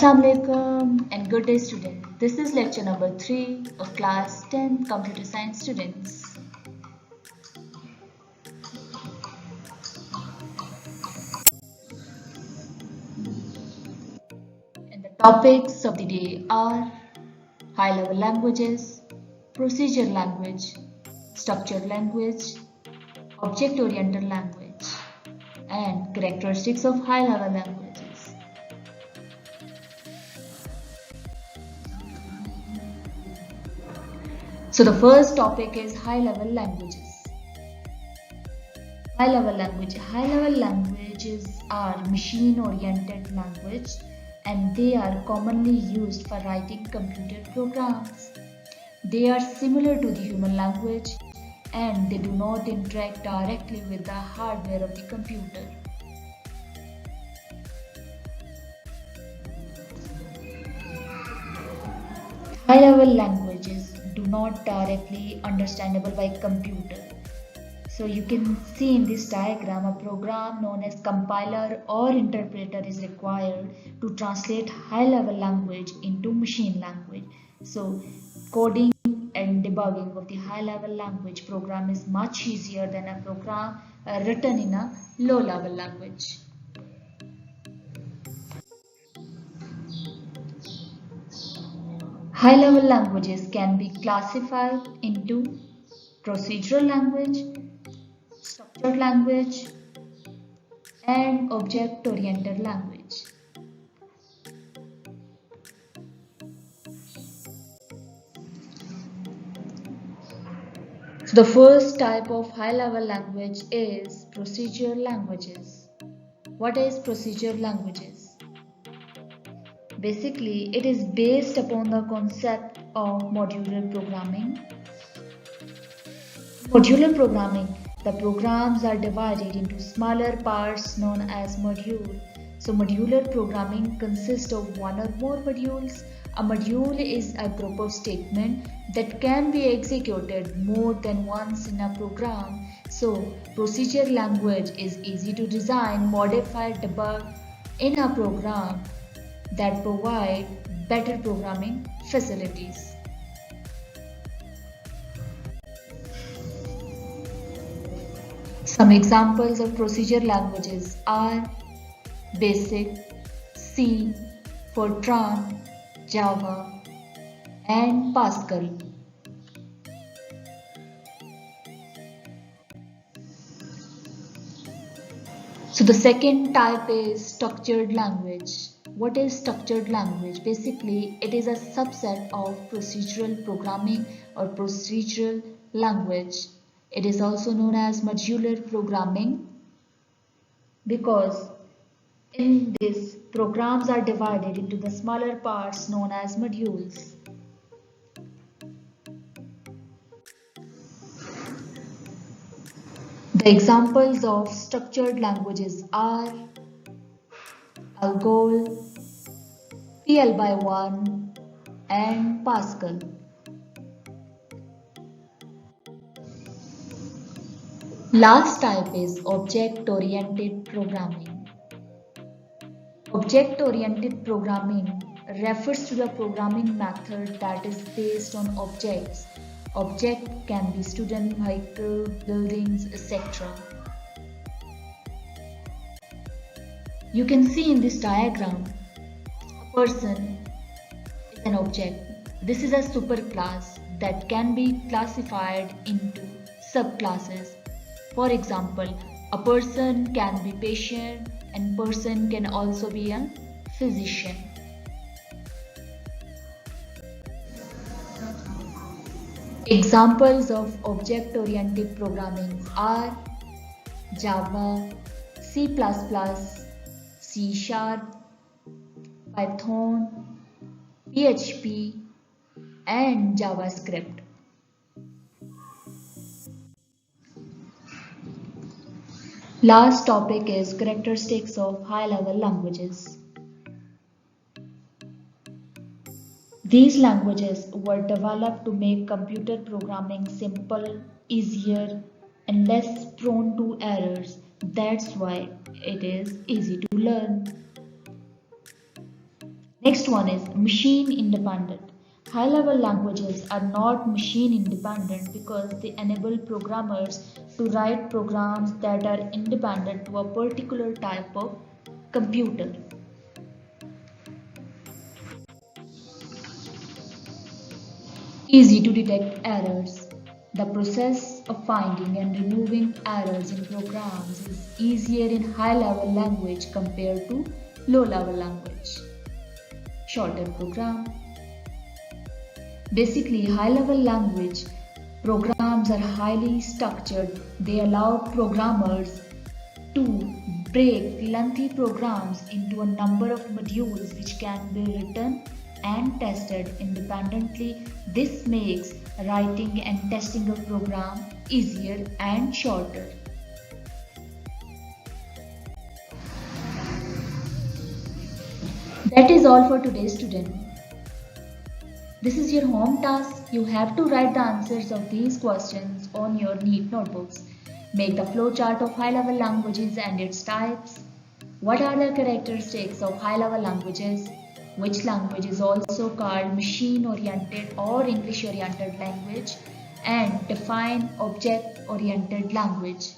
Assalamu alaikum and good day students. This is lecture number 3 of class 10 computer science students. And the topics of the day are high level languages, procedure language, structured language, object oriented language, and characteristics of high level languages. So the first topic is high level languages. High level languages are machine oriented language and they are commonly used for writing computer programs. They are similar to the human language and they do not interact directly with the hardware of the computer. High level languages do not directly understandable by computer. So you can see in this diagram a program known as compiler or interpreter is required to translate high level language into machine language. So coding and debugging of the high level language program is much easier than a program written in a low level language. High level languages can be classified into procedural language, structured language, and object-oriented language. So the first type of high-level language is procedural languages. What is procedural languages? Basically, it is based upon the concept of modular programming. Modular programming, the programs are divided into smaller parts known as module. So modular programming consists of one or more modules. A module is a group of statements that can be executed more than once in a program. So procedure language is easy to design, modify, debug in a program that provide better programming facilities. Some examples of procedure languages are BASIC, C, Fortran, Java, and Pascal. So the second type is structured language. What is structured language? Basically, it is a subset of procedural programming or procedural language. It is also known as modular programming because in this, programs are divided into the smaller parts known as modules. The examples of structured languages are Algol, PL/1, and Pascal. Last type is object-oriented programming. Object-oriented programming refers to the programming method that is based on objects. Object can be student, vehicle, buildings, etc. You can see in this diagram, a person is an object. This is a superclass that can be classified into subclasses. For example, a person can be patient and person can also be a physician. Examples of object-oriented programming are Java, C++, C#, Python, PHP, and JavaScript. Last topic is characteristics of high-level languages. These languages were developed to make computer programming simple, easier, and less prone to errors. That's why it is easy to learn. Next one is machine independent. High level languages are not machine independent because they enable programmers to write programs that are independent to a particular type of computer. Easy to detect errors. The process of finding and removing errors in programs is easier in high level language compared to low level language. Shorter program. Basically, high level language programs are highly structured. They allow programmers to break lengthy programs into a number of modules which can be written and tested independently. This makes writing and testing a program easier and shorter. That is all for today, student. This is your home task. You have to write the answers of these questions on your neat notebooks. Make the flowchart of high-level languages and its types. What are the characteristics of high-level languages? Which language is also called machine-oriented or English-oriented language? And define object-oriented language.